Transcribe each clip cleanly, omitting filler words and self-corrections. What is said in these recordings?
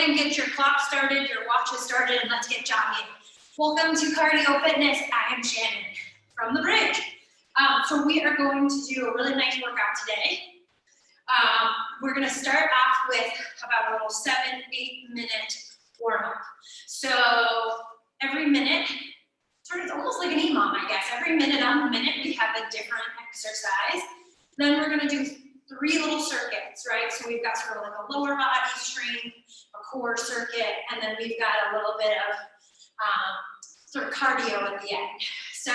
And get your clock started, your watches started, and let's get jogging. Welcome to Cardio Fitness. I am Shannon from the bridge. So we are going to do a really nice workout today. We're going to start off with about a little 7-8 minute warm up. So every minute, sort of it's almost like an EMOM, I guess. Every minute on the minute, we have a different exercise. Then we're going to do 3 little circuits, right? So we've got sort of like a lower body strength, a core circuit, and then we've got a little bit of sort of cardio at the end. So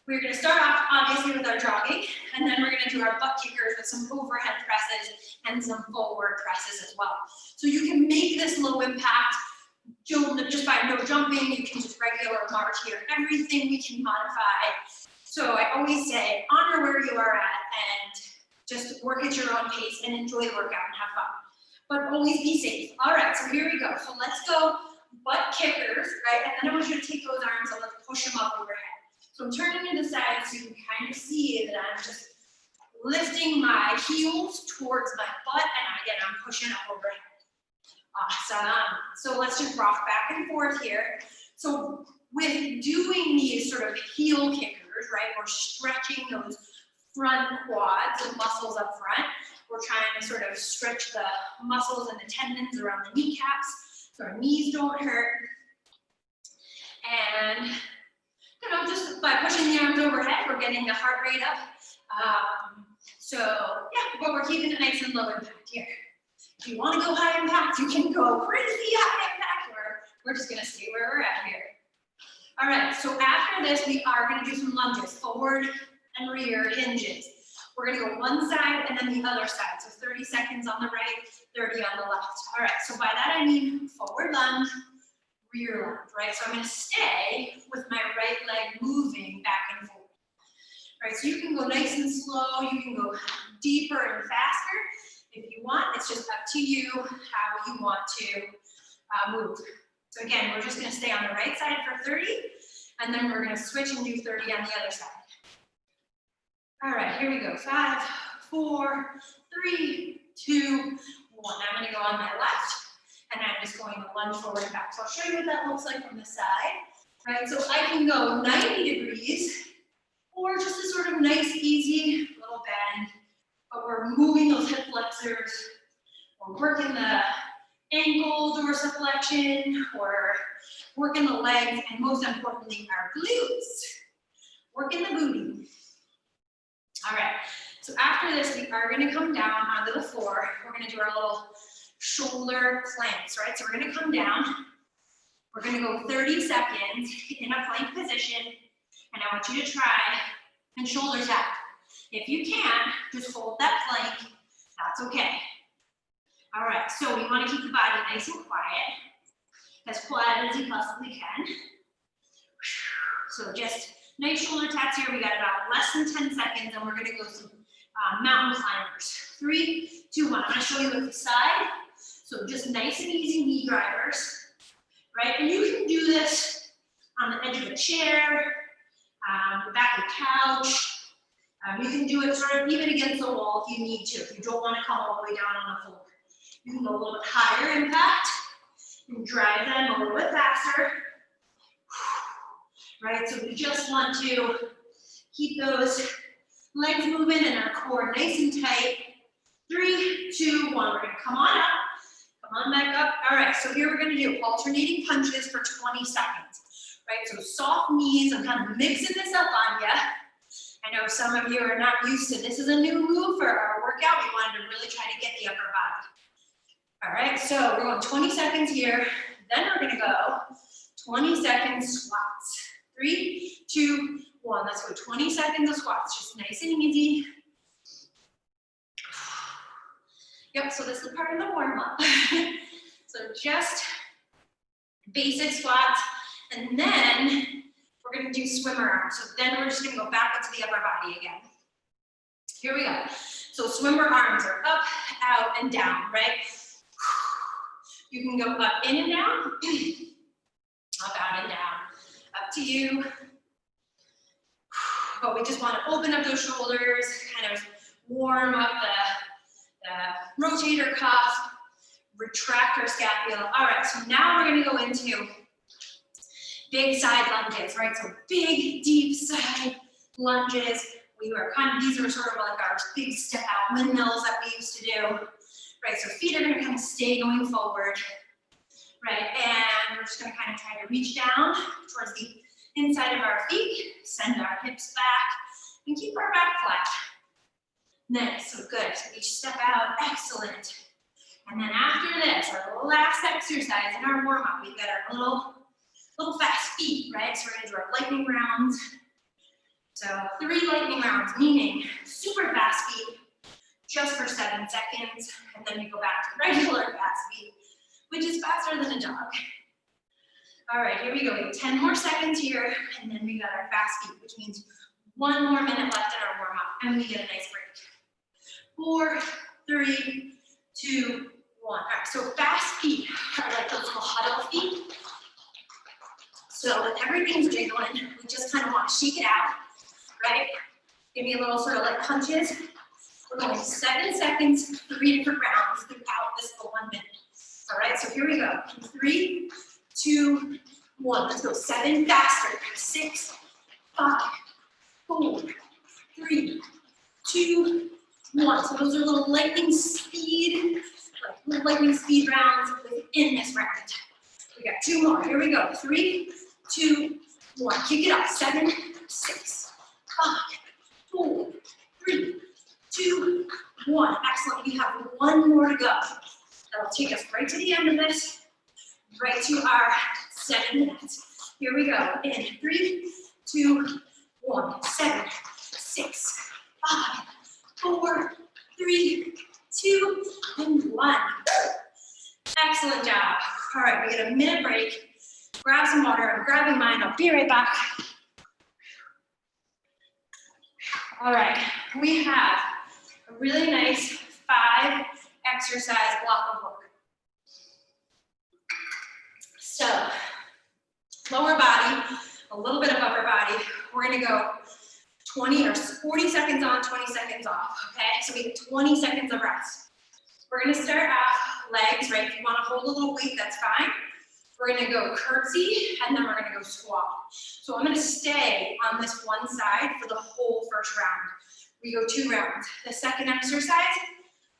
we're going to start off obviously with our jogging, and then we're going to do our butt kickers with some overhead presses and some forward presses as well. So you can make this low impact just by no jumping. You can just regular march here. Everything we can modify. So I always say, honor where you are at and just work at your own pace and enjoy the workout and have fun. But always be safe. All right, so here we go. So let's go butt kickers, right? And then I want you to take those arms and let's push them up overhead. So I'm turning to the side so you can kind of see that I'm just lifting my heels towards my butt, and again, I'm pushing up overhead. Awesome. So let's just rock back and forth here. So with doing these sort of heel kickers, right, we're stretching those front quads and muscles up front. We're trying to sort of stretch the muscles and the tendons around the kneecaps so our knees don't hurt. And just by pushing the arms overhead, we're getting the heart rate up. So yeah, but we're keeping it nice and low impact here. If you want to go high impact, you can go crazy high impact, or we're just going to stay where we're at here. All right, so after this, we are going to do some lunges, forward and rear hinges. We're going to go one side and then the other side. So 30 seconds on the right, 30 on the left. All right, so by that I mean forward lunge, rear lunge, right? So I'm going to stay with my right leg moving back and forth. All right, so you can go nice and slow. You can go deeper and faster if you want. It's just up to you how you want to move. So again, we're just going to stay on the right side for 30, and then we're going to switch and do 30 on the other side. All right, here we go. 5, 4, 3, 2, 1. I'm going to go on my left, and I'm just going to lunge forward and back. So I'll show you what that looks like from the side. Right, so I can go 90 degrees, or just a sort of nice, easy little bend, but we're moving those hip flexors. We're working the ankle dorsiflexion, or working the legs, and most importantly, our glutes. Working the booty. All right, so after this, we are going to come down onto the floor. We're going to do our little shoulder planks, right? So we're going to come down. We're going to go 30 seconds in a plank position, and I want you to try and shoulder tap. If you can't, just hold that plank. That's okay. All right, so we want to keep the body nice and quiet as you possibly can. So just nice shoulder taps here. We got about less than 10 seconds, and we're going to go some mountain climbers. 3, 2, 1. I'm going to show you at the side. So just nice and easy knee drivers, right? And you can do this on the edge of a chair, the back of the couch. You can do it sort of even against the wall if you need to, if you don't want to come all the way down on the floor. You can go a little bit higher impact. You can drive them a little bit faster. Right, so we just want to keep those legs moving and our core nice and tight. 3, 2, 1. We're going to come on up. Come on back up. All right, so here we're going to do alternating punches for 20 seconds. Right, so soft knees. I'm kind of mixing this up on you. I know some of you are not used to this. Is a new move for our workout. We wanted to really try to get the upper body. All right, so we're going 20 seconds here. Then we're going to go 20 seconds squats. 3, 2, 1. Let's go 20 seconds of squats. Just nice and easy. Yep, so this is part of the warm-up. So just basic squats. And then we're going to do swimmer arms. So then we're just going to go back into the upper body again. Here we go. So swimmer arms are up, out, and down, right? You can go up, in, and down. Up, out, and down. Up to you. But we just want to open up those shoulders, kind of warm up the rotator cuff, retract our scapula. All right, so now we're gonna go into big side lunges, right? So big, deep side lunges. These are sort of like our big step out windmills that we used to do, right? So feet are gonna kind of stay going forward, right? And we're just gonna kind of try to reach down towards the inside of our feet, send our hips back, and keep our back flat. Nice, so good. So each step out, excellent. And then after this, our last exercise in our warm-up, we've got our little fast feet, right? So we're gonna do our lightning rounds. So 3 lightning rounds, meaning super fast feet, just for 7 seconds, and then we go back to regular fast feet, which is faster than a jog. All right, here we go. We have 10 more seconds here, and then we got our fast feet, which means 1 more minute left in our warm-up, and we get a nice break. 4, 3, 2, 1. All right, so fast feet are like those little huddle feet. So when everything's jiggling, we just kind of want to shake it out, right? Give me a little sort of like punches. We're going 7 seconds, 3 different rounds throughout this for 1 minute. All right, so here we go. 3, 2, 1. Let's go 7 faster. 6, 5, 4, 3, 2, 1. So those are little lightning speed rounds within this round. We got 2 more. Here we go. 3, 2, 1. Kick it up. 7, 6, 5, 4, 3, 2, 1. Excellent. We have 1 more to go. That'll take us right to the end of this, right to our 7 minutes. Here we go. In 3, 2, 1. 7, 6, 5, 4, 3, 2, and 1. Excellent job. All right, we get a minute break. Grab some water. I'm grabbing mine. I'll be right back. All right, we have a really nice 5 exercise block of work. So, lower body, a little bit of upper body. We're gonna go 20 or 40 seconds on, 20 seconds off, okay? So we get 20 seconds of rest. We're gonna start off legs, right? If you wanna hold a little weight, that's fine. We're gonna go curtsy, and then we're gonna go squat. So I'm gonna stay on this one side for the whole first round. We go 2 rounds. The second exercise,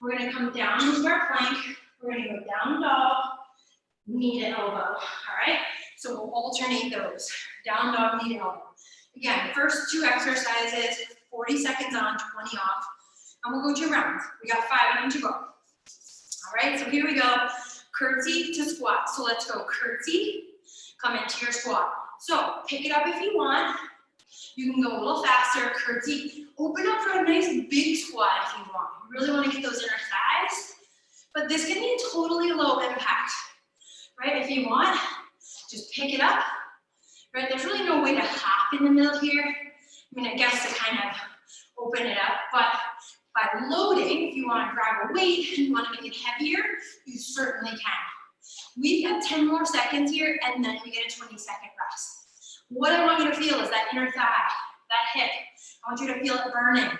we're gonna come down into our plank. We're gonna go down dog, knee to elbow, all right? So we'll alternate those, down dog, knee to elbow. Again, first 2 exercises, 40 seconds on, 20 off, and we'll go 2 rounds. We got 5 of them to go. All right, so here we go, curtsy to squat. So let's go curtsy, come into your squat. So pick it up if you want. You can go a little faster, curtsy. Open up for a nice big squat if you want. You really want to get those inner thighs, but this can be totally low impact, right? If you want, just pick it up, right? There's really no way to hop in the middle here. I mean, I guess to kind of open it up, but by loading, if you want to grab a weight and you want to make it heavier, you certainly can. We've got 10 more seconds here, and then we get a 20-second rest. What I want you to feel is that inner thigh, that hip. I want you to feel it burning.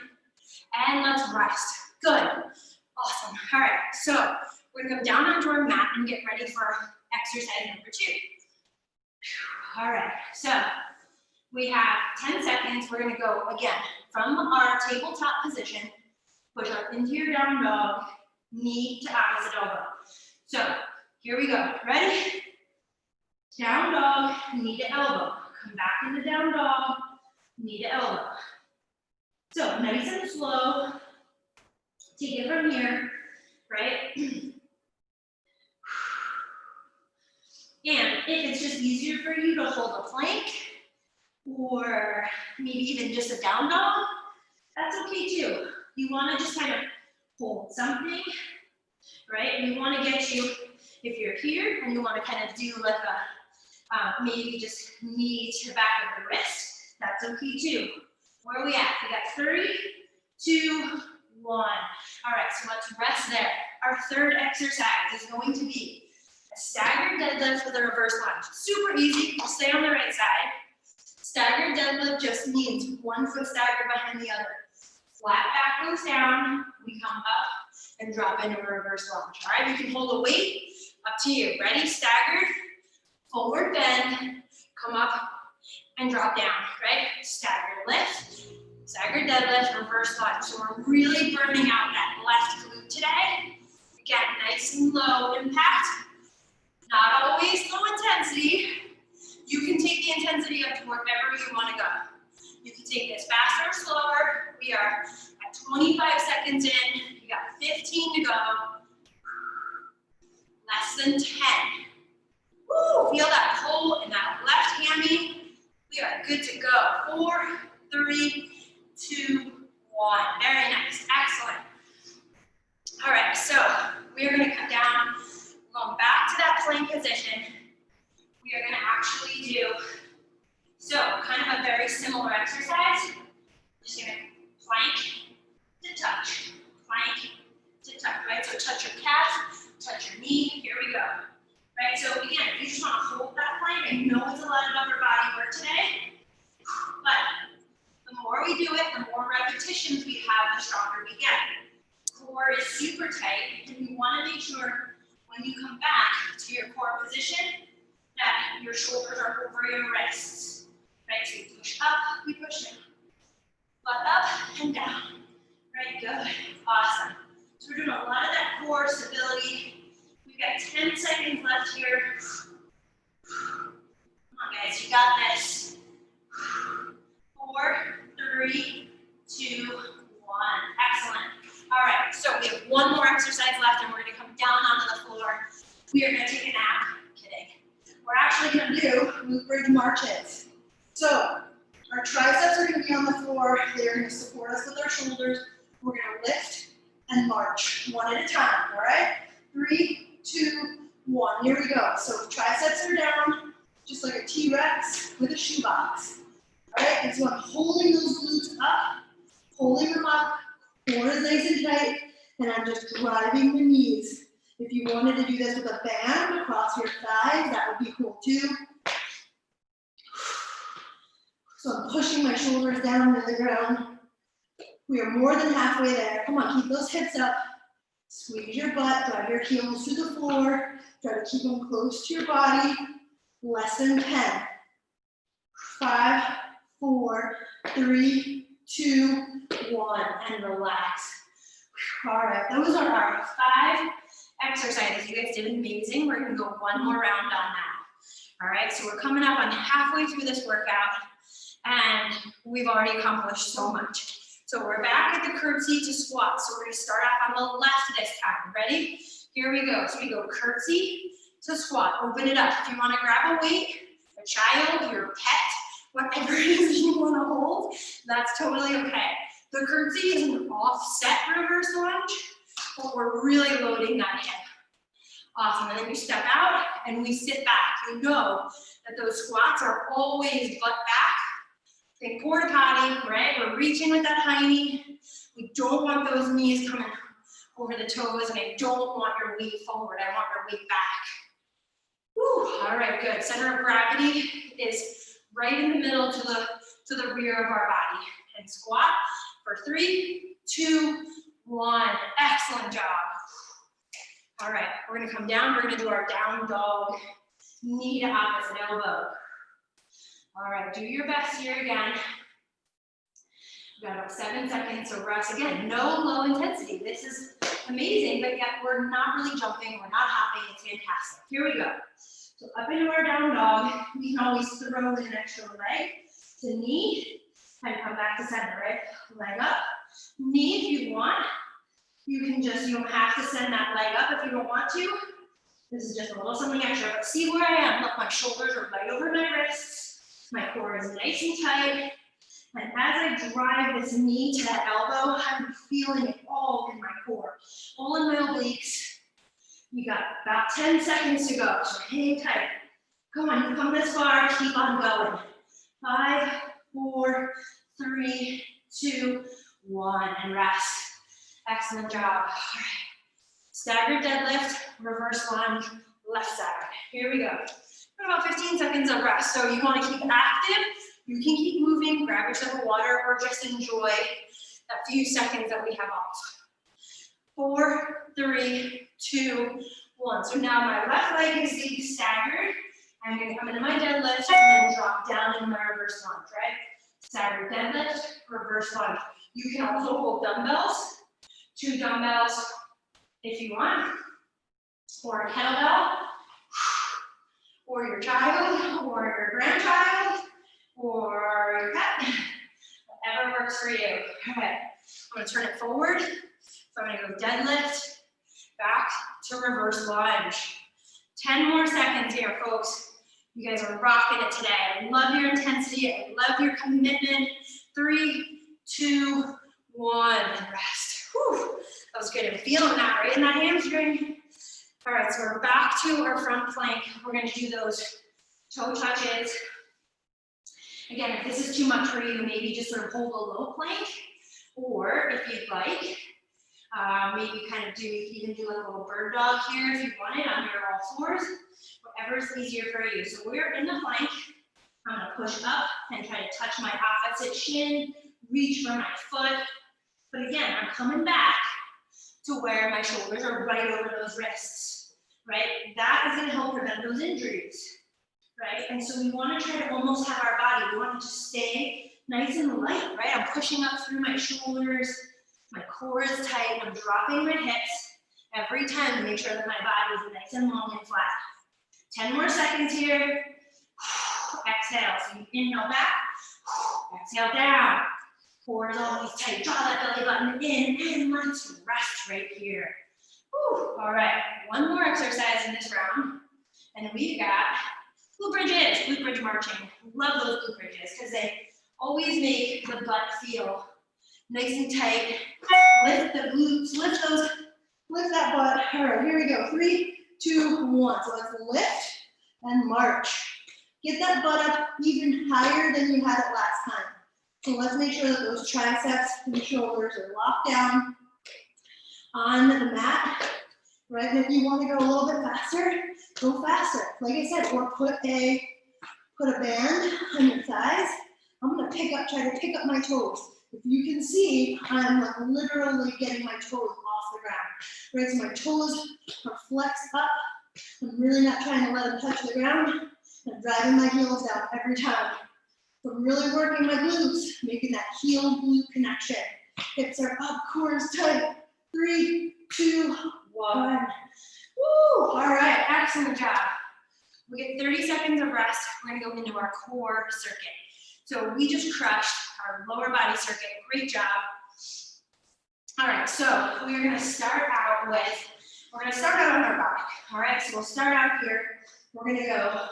And let's rest. Good. Awesome. All right, so we're gonna come down onto our mat and get ready for exercise number 2. All right, so we have 10 seconds. We're gonna go again from our tabletop position, push up into your down dog, knee to opposite elbow. So here we go. Ready? Down dog, knee to elbow. Come back into down dog, knee to elbow. So nice and slow. Take it from here, right? And if it's just easier for you to hold a plank, or maybe even just a down dog, that's okay too. You want to just kind of hold something, right? We want to get you, if you're here and you want to kind of do like a, maybe just knee to the back of the wrist, that's okay too. Where are we at? We got 3, 2, 1. All right, so let's rest there. Our third exercise is going to be a staggered deadlift with a reverse lunge. Super easy. We'll stay on the right side. Staggered deadlift just means one foot staggered behind the other. Flat back goes down. We come up and drop into a reverse lunge. All right, you can hold a weight, up to you. Ready, staggered, forward bend, come up and drop down, right? Staggered lift, staggered deadlift, reverse lunge. So we're really burning out that left glute today. Again, nice and low impact, not always low intensity. You can take the intensity up to wherever you want to go. You can take this faster or slower. We are at 25 seconds in. You got 15 to go. Less than 10. Woo, feel that pull in that left hammy. We are good to go. 4, 3, 2, 1. Very nice, excellent. All right, so we are gonna come down, going back to that plank position. We are gonna actually do, so kind of a very similar exercise. Just gonna plank to touch, right? So touch your calf, touch your knee, here we go. Right, so again, if you just wanna hold that plank, I know it's a lot of upper body work today, but the more we do it, the more repetitions we have, the stronger we get. Core is super tight, and you wanna make sure when you come back to your core position that your shoulders are over your wrists. Right, so you push up, we push down. Butt up and down. Right, good, awesome. So we're doing a lot of that core stability. We've got 10 seconds left here. Come on guys, you got this. 4, 3, 2, 1, excellent. All right, so we have one more exercise left and we're gonna come down onto the floor. We are gonna take a nap, kidding. We're actually gonna do glute bridge marches. So our triceps are gonna be on the floor. They're gonna support us with our shoulders. We're gonna lift and march one at a time, all right? 3, 2, 1, here we go. So triceps are down, just like a T-Rex with a shoebox. All right, and so I'm holding those glutes up, holding them up, core is nice and tight, and I'm just driving the knees. If you wanted to do this with a band across your thighs, that would be cool too. So I'm pushing my shoulders down to the ground. We are more than halfway there. Come on, keep those hips up. Squeeze your butt, drive your heels to the floor. Try to keep them close to your body. Less than 10. 5, 4, 3, 2, 1, and relax. All right, those are our 5 exercises. You guys did amazing. We're gonna go one more round on that. All right, so we're coming up on halfway through this workout, and we've already accomplished so much. So we're back at the curtsey to squat. So we're gonna start off on the left this time. Ready? Here we go. So we go curtsey to squat. Open it up. If you wanna grab a weight, a child, your pet, whatever it is you wanna hold, that's totally okay. The curtsey is an offset reverse lunge, but we're really loading that hip. Awesome, and then you step out and we sit back. You know that those squats are always butt back. Think porta potty, right? We're reaching with that high knee. We don't want those knees coming over the toes, and I don't want your weight forward. I want your weight back. Whew. All right, good. Center of gravity is right in the middle to the rear of our body. And squat for 3, 2, 1. Excellent job. All right, we're gonna come down. We're gonna do our down dog, knee to opposite elbow. All right, do your best here again. We've got about 7 seconds, so rest. Again, no low intensity. This is amazing, but yet we're not really jumping, we're not hopping, it's fantastic. Here we go. So up into our down dog, we can always throw in an extra leg to knee, and come back to center, right? Leg up, knee if you want. You don't have to send that leg up if you don't want to. This is just a little something extra, but see where I am. Look, my shoulders are right over my wrists. My core is nice and tight. And as I drive this knee to that elbow, I'm feeling it all in my core, all in my obliques. You got about 10 seconds to go, so hang tight. Come on, you come this far, keep on going. 5, 4, 3, 2, 1, and rest. Excellent job. All right. Staggered deadlift, reverse lunge, left side. Here we go. About 15 seconds of rest. So you want to keep active. You can keep moving, grab yourself a water, or just enjoy that few seconds that we have off. 4, 3, 2, 1. So now my left leg is being staggered. I'm going to come into my deadlift and then drop down in my reverse lunge, right? Staggered deadlift, reverse lunge. You can also hold dumbbells, 2 dumbbells if you want, or a kettlebell, or your child, or your grandchild, or your pet, whatever works for you. Okay, I'm going to turn it forward. So I'm going to go deadlift, back to reverse lunge. 10 more seconds here, folks. You guys are rocking it today. I love your intensity. I love your commitment. 3, 2, 1, and rest. Whew, that was good. I'm feeling that right in that hamstring. All right, so we're back to our front plank. We're going to do those toe touches. Again, if this is too much for you, maybe just sort of hold a low plank, or if you'd like, maybe kind of do, you can even do like a little bird dog here if you want it on your all fours, whatever's easier for you. So we're in the plank. I'm going to push up and try to touch my opposite shin, reach for my foot. But again, I'm coming back to where my shoulders are right over those wrists, right? That is going to help prevent those injuries, right? And so we want to try to almost have our body, we want to just stay nice and light, right? I'm pushing up through my shoulders, my core is tight, I'm dropping my hips every time to make sure that my body is nice and long and flat. 10 more seconds here. Exhale, so you inhale back, exhale down. Core is always tight, draw that belly button in, and let's rest right here. Whew. All right, one more exercise in this round, and we've got glute bridges, glute bridge marching. Love those glute bridges because they always make the butt feel nice and tight. Lift the glutes, lift that butt. All right, here we go. 3, 2, 1. So let's lift and march. Get that butt up even higher than you had it last time. So let's make sure that those triceps and shoulders are locked down on the mat, right? And if you want to go a little bit faster, go faster. Like I said, or put a band on your thighs. I'm gonna try to pick up my toes. If you can see, I'm like literally getting my toes off the ground, right? So my toes are flexed up. I'm really not trying to let them touch the ground. I'm driving my heels down every time. So I'm really working my glutes, making that heel glute connection. Hips are up, core is tight. 3, 2, 1. Woo! All right, excellent job. We get 30 seconds of rest. We're gonna go into our core circuit. So we just crushed our lower body circuit. Great job. All right, so we're gonna start out on our back. All right, so we'll start out here. We're gonna go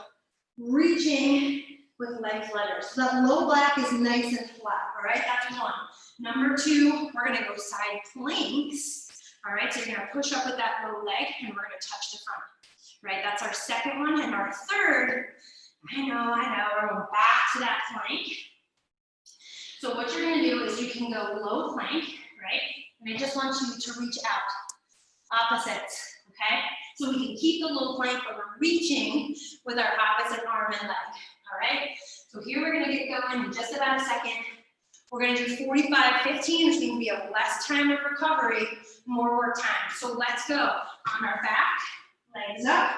reaching with leg flutters. So that low back is nice and flat. All right, that's 1. Number 2, we're gonna go side planks. All right, so you're gonna push up with that low leg and we're gonna touch the front. Right, that's our second one. And our third, I know, we're going back to that plank. So what you're gonna do is you can go low plank, right? And I just want you to reach out, opposites, okay? So we can keep the low plank, but we're reaching with our opposite arm and leg, all right? So here we're gonna get going in just about a second. We're gonna do 45-15, which means we have less time of recovery, more work time. So let's go on our back, legs up,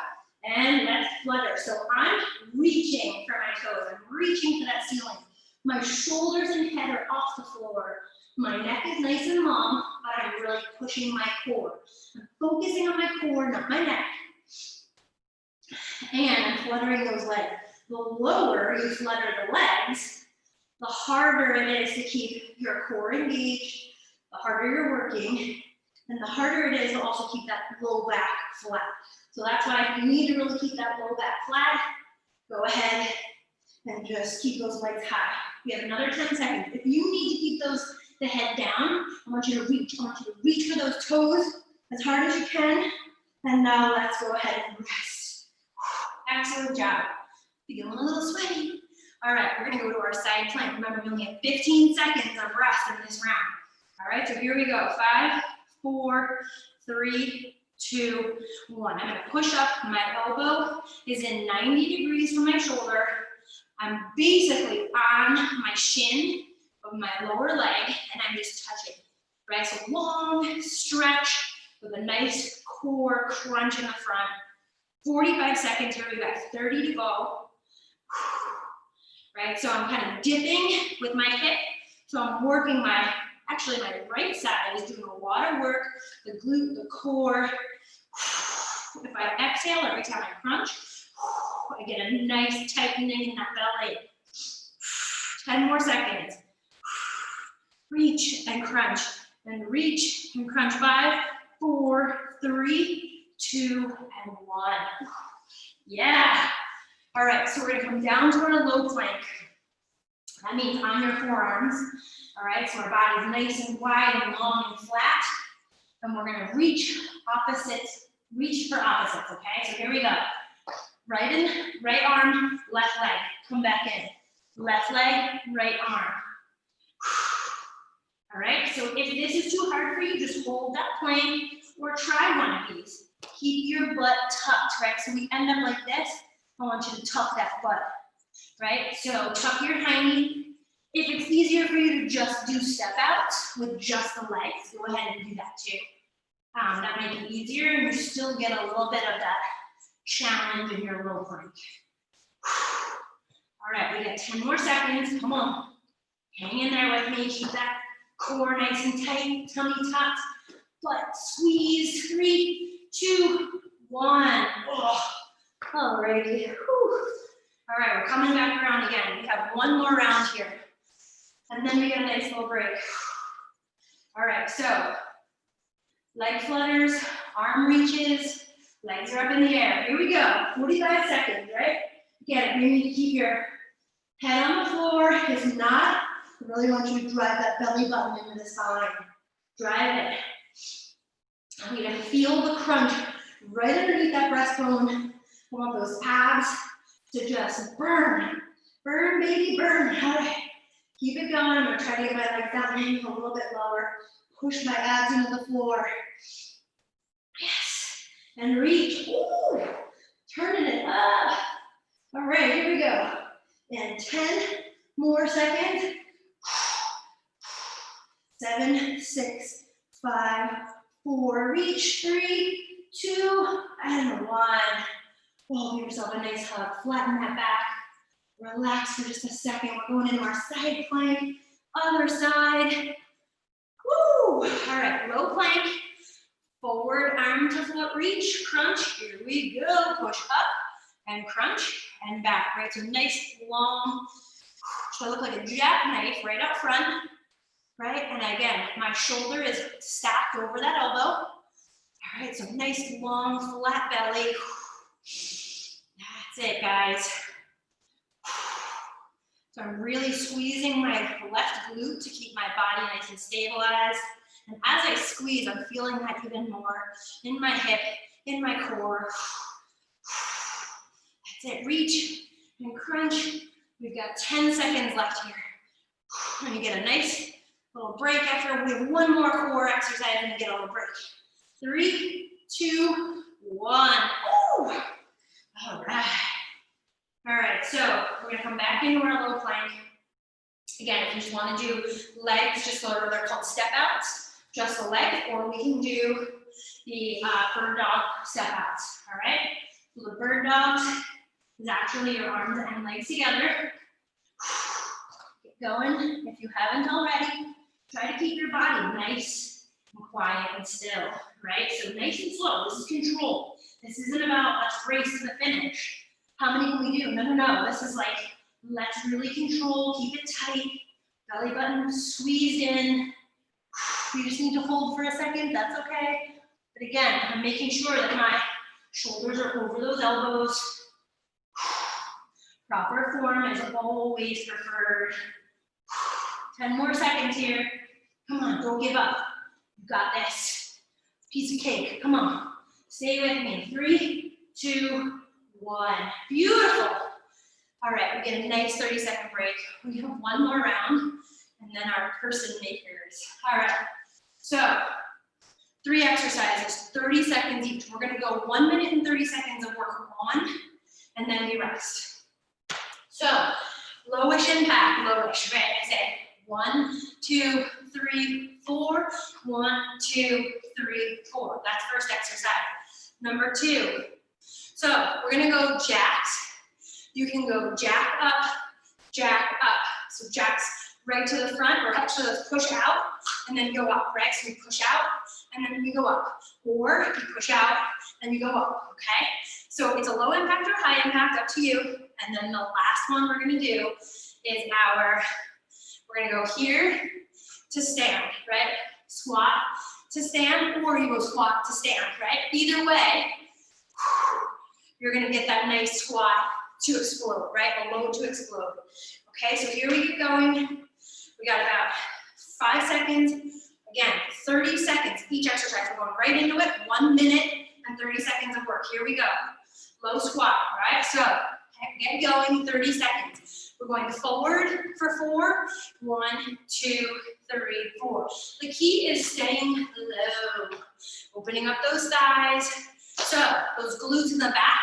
and let's flutter. So I'm reaching for my toes, I'm reaching for that ceiling. My shoulders and head are off the floor. My neck is nice and long, but I'm really pushing my core. I'm focusing on my core, not my neck. And I'm fluttering those legs. The lower you flutter the legs, the harder it is to keep your core engaged, the harder you're working, and the harder it is to also keep that low back flat. So that's why if you need to really keep that low back flat, go ahead and just keep those legs high. We have another 10 seconds. If you need to keep the head down, I want you to reach. I want you to reach for those toes as hard as you can. And now let's go ahead and rest. Excellent job. Feeling a little sweaty. All right, we're gonna go to our side plank. Remember, we only have 15 seconds of rest in this round. All right, so here we go. 5, 4, 3, 2, 1. I'm gonna push up. My elbow is in 90 degrees from my shoulder. I'm basically on my shin of my lower leg, and I'm just touching, right? So long stretch, with a nice core crunch in the front. 45 seconds here, we got 30 to go. Right, so I'm kind of dipping with my hip. So I'm working my right side is doing a lot of work, the glute, the core. If I exhale every time I crunch, I get a nice tightening in that belly. 10 more seconds. Reach and crunch, and reach and crunch. 5, 4, 3, 2, and 1. Yeah. All right, so we're gonna come down to our low plank. That means on your forearms. All right, so our body's nice and wide and long and flat. And we're gonna reach opposites, reach for opposites, okay? So here we go. Right in, right arm, left leg, come back in. Left leg, right arm. All right, so if this is too hard for you, just hold that plank or try one of these. Keep your butt tucked, right? So we end up like this. I want you to tuck that butt, right? So tuck your hiney. If it's easier for you to just do step out with just the legs, go ahead and do that too. That might be easier and you still get a little bit of that challenge in your low plank. All right, we got 10 more seconds. Come on. Hang in there with me. Keep that core nice and tight. Tummy tucked. Butt squeeze. 3, 2, 1. Oh. Alrighty. All right, we're coming back around again. We have one more round here. And then we get a nice little break. All right, so leg flutters, arm reaches, legs are up in the air. Here we go. 45 seconds, right? Again, you need to keep your head on the floor. If not, I really want you to drive that belly button into the spine. Drive it. I'm gonna feel the crunch right underneath that breastbone. I want those abs to just burn. Burn, baby, burn. All right. Keep it going. I'm gonna try to get my legs down a little bit lower. Push my abs into the floor. Yes. And reach. Ooh. Turning it up. All right, here we go. And 10 more seconds. 7, 6, 5, 4. Reach. 3, 2, and 1. Oh, give yourself a nice hug. Flatten that back. Relax for just a second. We're going into our side plank. Other side. Woo! All right, low plank. Forward arm to float, reach, crunch. Here we go. Push up and crunch and back. Right, so nice long, should look like a jackknife right up front. Right, and again, my shoulder is stacked over that elbow. All right, so nice long flat belly. That's it, guys. So I'm really squeezing my left glute to keep my body nice and stabilized. And as I squeeze, I'm feeling that even more in my hip, in my core. That's it, reach and crunch. We've got 10 seconds left here. And you get a nice little break after. We have one more core exercise and you get a little break. 3, 2, 1. Ooh. All right. All right, so we're gonna come back into our low plank. Again, if you just wanna do legs, just so they're called step outs, just the leg, or we can do the bird dog step outs, all right? So the bird dogs is actually your arms and legs together. Get going, if you haven't already. Try to keep your body nice and quiet and still, right? So nice and slow, this is control. This isn't about let's race to the finish. How many can we do? No. This is like, let's really control, keep it tight. Belly button squeezed in. You just need to hold for a second, that's okay. But again, I'm making sure that my shoulders are over those elbows. Proper form is always preferred. 10 more seconds here. Come on, don't give up. You got this. Piece of cake, come on. Stay with me. 3, 2, 1. Beautiful. All right, we get a nice 30-second break. We have one more round, and then our person makers. All right, so 3 exercises, 30 seconds each. We're gonna go 1 minute and 30 seconds of work on, and then we rest. So, lowish impact, lowish, right? I say 1, 2, 3, 4. 1, 2, 3, 4. That's first exercise. Number 2. So we're gonna go jacks. You can go jack up, jack up. So jacks right to the front, or actually let's push out and then go up, right? So we push out and then we go up. Or you push out and you go up, okay? So it's a low impact or high impact, up to you. And then the last one we're gonna do is we're gonna go here to stand, right? Squat to stand, or you go squat to stand, right? Either way, you're gonna get that nice squat to explode, right? A load to explode. Okay, so here we get going. We got about 5 seconds. Again, 30 seconds each exercise. We're going right into it. 1 minute and 30 seconds of work. Here we go. Low squat, all right? So get going, 30 seconds. We're going forward for 4. 1, 2, 3, 4. The key is staying low. Opening up those thighs. So those glutes in the back,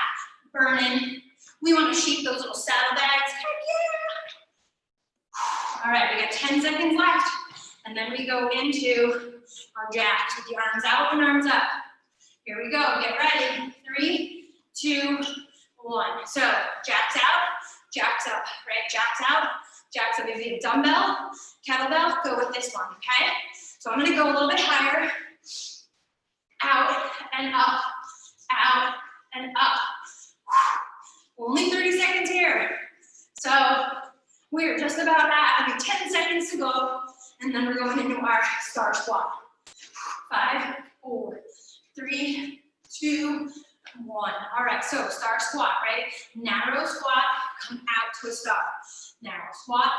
burning. We want to shake those little saddlebags. Heck yeah! All right, we got 10 seconds left. And then we go into our jacks with the arms out and arms up. Here we go, get ready. 3, 2, 1. So jacks out, jacks up, right? Jacks out, jacks up. If you have dumbbell, kettlebell, go with this one, okay? So I'm gonna go a little bit higher. Out and up, out and up. Only 30 seconds here. So we're just about at, I mean, 10 seconds to go, and then we're going into our star squat. 5, 4, 3, 2, 1. All right, so star squat, right? Narrow squat, come out to a star. Narrow squat,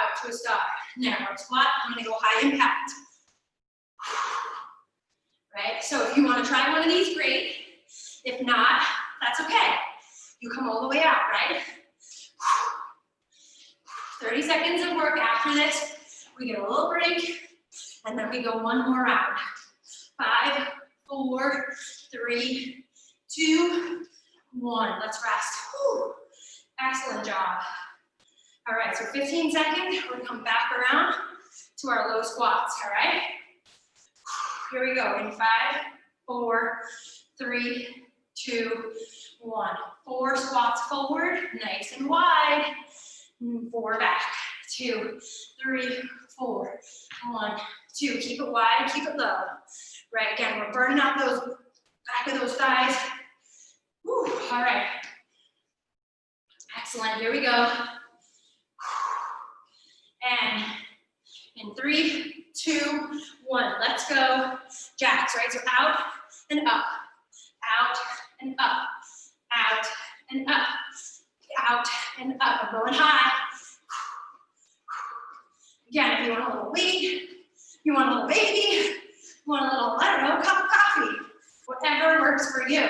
out to a star. Narrow squat, I'm gonna go high impact. Right, so if you wanna try one of these, great. If not, that's okay. You come all the way out, right? 30 seconds of work. After this, we get a little break, and then we go one more round. 5, 4, 3, 2, 1. Let's rest. Whew. Excellent job. All right, so 15 seconds. We're gonna come back around to our low squats, all right? Here we go in 5, 4, 3, 2, 1. 4 squats forward, nice and wide. 4 back. 2, 3, 4. 1, 2. Keep it wide, keep it low. Right, again, we're burning out those back of those thighs. Whew. All right. Excellent. Here we go. And in 3, 2, 1. Let's go. Jacks, right? So out and up. Out and up. Out and up. Out and up. I'm going high. Again, if you want a little weight, you want a little baby, you want a little, I don't know, cup of coffee. Whatever works for you.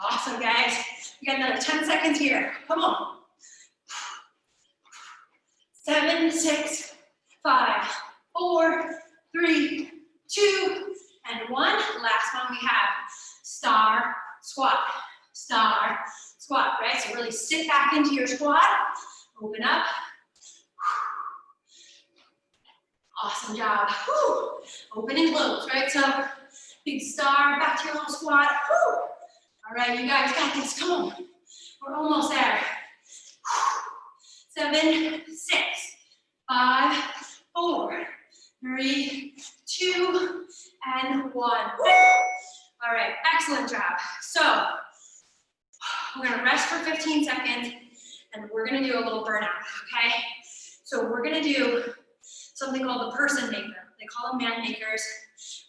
Awesome, guys. You got another 10 seconds here. Come on. 7, 6, 5, 4, 3, 2, and 1. Last one we have star squat. Star squat, right? So really sit back into your squat. Open up. Awesome job. Whew. Open and close, right? So big star, back to your little squat. Whew. All right, you guys got this. Come on. We're almost there. 7, 6, 5, 4, 3, 2, and 1. Woo. All right, excellent job. So we're gonna rest for 15 seconds, and we're gonna do a little burnout, okay? So we're gonna do something called the person maker. They call them man makers.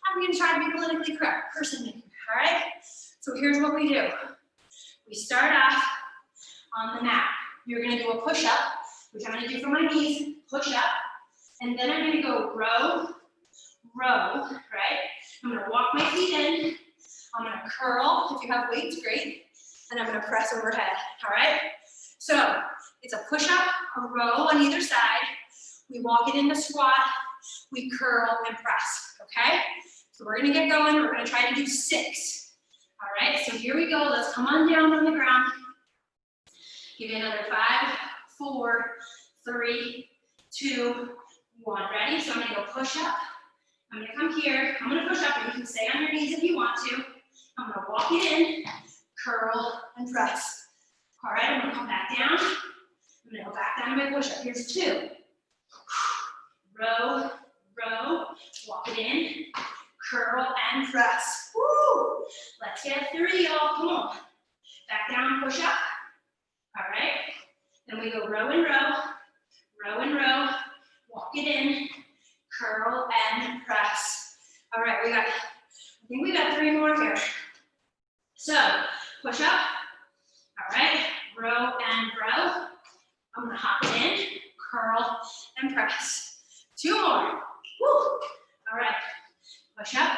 I'm gonna try to be politically correct, person maker, all right? So here's what we do. We start off on the mat. You're gonna do a push-up, which I'm gonna do for my knees, push up, and then I'm gonna go row, row, right? I'm gonna walk my feet in, I'm gonna curl, if you have weights, great, and I'm gonna press overhead, all right? So it's a push-up, a row on either side, we walk it into squat, we curl and press, okay? So we're gonna get going, we're gonna try to do 6, all right? So here we go, let's come on down on the ground. Give me another 5, 4, 3, 2, 1. Ready? So I'm gonna go push up. I'm gonna come here. I'm gonna push up, and you can stay on your knees if you want to. I'm gonna walk it in, curl, and press. All right, I'm gonna come back down. I'm gonna go back down to my push-up. Here's 2. Row, row, walk it in, curl, and press. Woo! Let's get 3, y'all. Come on. Back down, push up. All right. Then we go row and row, row and row, walk it in, curl, and press. All right, I think we got 3 more here. So, push up. All right, row and row. I'm gonna hop it in, curl, and press. 2 more. Woo! All right, push up.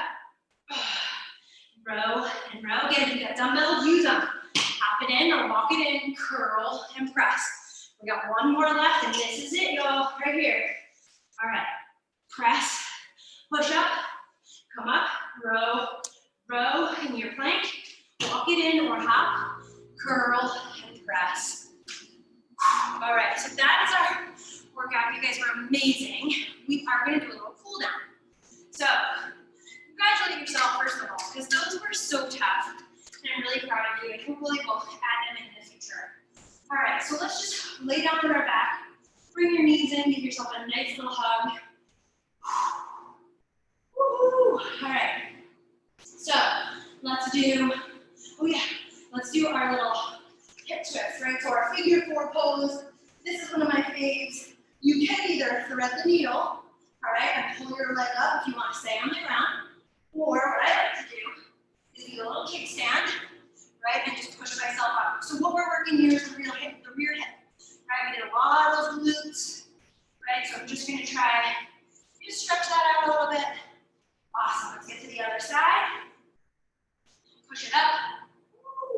Row and row. Again, if you got dumbbells, use them. Hop it in or walk it in, curl, and press. We got 1 more left, and this is it, y'all, right here. All right, press, push up, come up, row, row in your plank, walk it in or hop, curl, and press. All right, so that is our workout. You guys were amazing. We are gonna do a little cool down. So, congratulate yourself first of all, because those were so tough. And I'm really proud of you, and hopefully we'll add them in the future. All right, so let's just lay down on our back. Bring your knees in, give yourself a nice little hug. Woo! All right, so let's do, let's do our little hip twist, right? So our figure 4 pose. This is one of my faves. You can either thread the needle, all right, and pull your leg up if you want to stay on the ground, or what I like to do is do a little kickstand, right, and just push myself up. So what we're working here is the rear hip, right? We did a lot of those glutes, right? So I'm just gonna try, just stretch that out a little bit. Awesome, let's get to the other side. Push it up.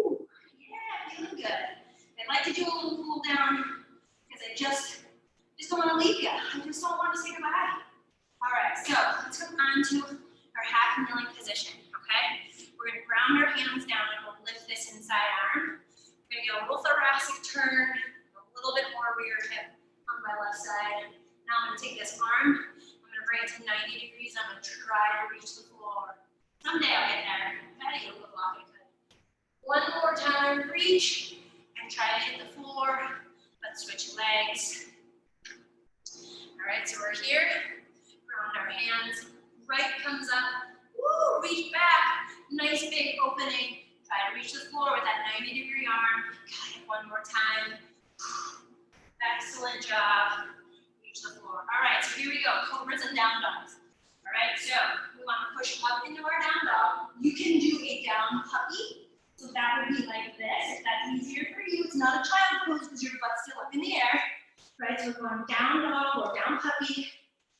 Woo. Yeah, feeling good. I'd like to do a little cool down because I just don't want to leave you. I just don't want to say goodbye. All right, so let's come on to our half kneeling position, okay? We're gonna ground our hands down and we'll lift this inside arm. We're gonna get a little thoracic turn, a little bit more rear hip on my left side. Now I'm gonna take this arm, I'm gonna bring it to 90 degrees. I'm gonna try to reach the floor. Someday I'll get there. I've had a yoga block, I could. 1 more time, reach, and try to hit the floor. Let's switch legs. All right, so we're here, ground our hands, right comes up, woo, reach back, nice big opening, try to reach the floor with that 90-degree arm, got it 1 more time, excellent job, reach the floor. All right, so here we go, cobras and down dogs. All right, so we want to push up into our down dog. You can do a down puppy, so that would be like this, if that's easier for you. It's not a child pose because your butt's still up in the air. Right, so we're going down dog or down puppy.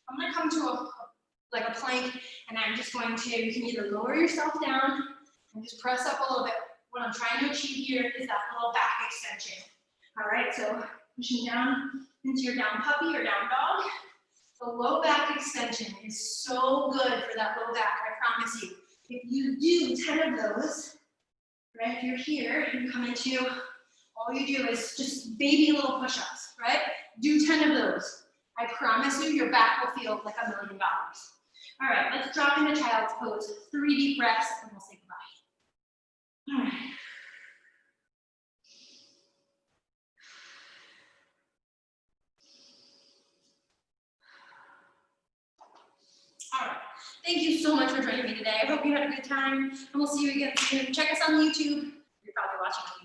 I'm gonna come to a plank, and I'm just going to, you can either lower yourself down and just press up a little bit. What I'm trying to achieve here is that little back extension. All right, so pushing down into your down puppy or down dog. The low back extension is so good for that low back, I promise you. If you do 10 of those, right, if you're here, you come into, all you do is just baby little push-ups, right? Do 10 of those. I promise you, your back will feel like $1 million. All right, let's drop into child's pose. 3 deep breaths, and we'll say goodbye. All right. All right. Thank you so much for joining me today. I hope you had a good time, and we'll see you again soon. Check us on YouTube. You're probably watching on YouTube.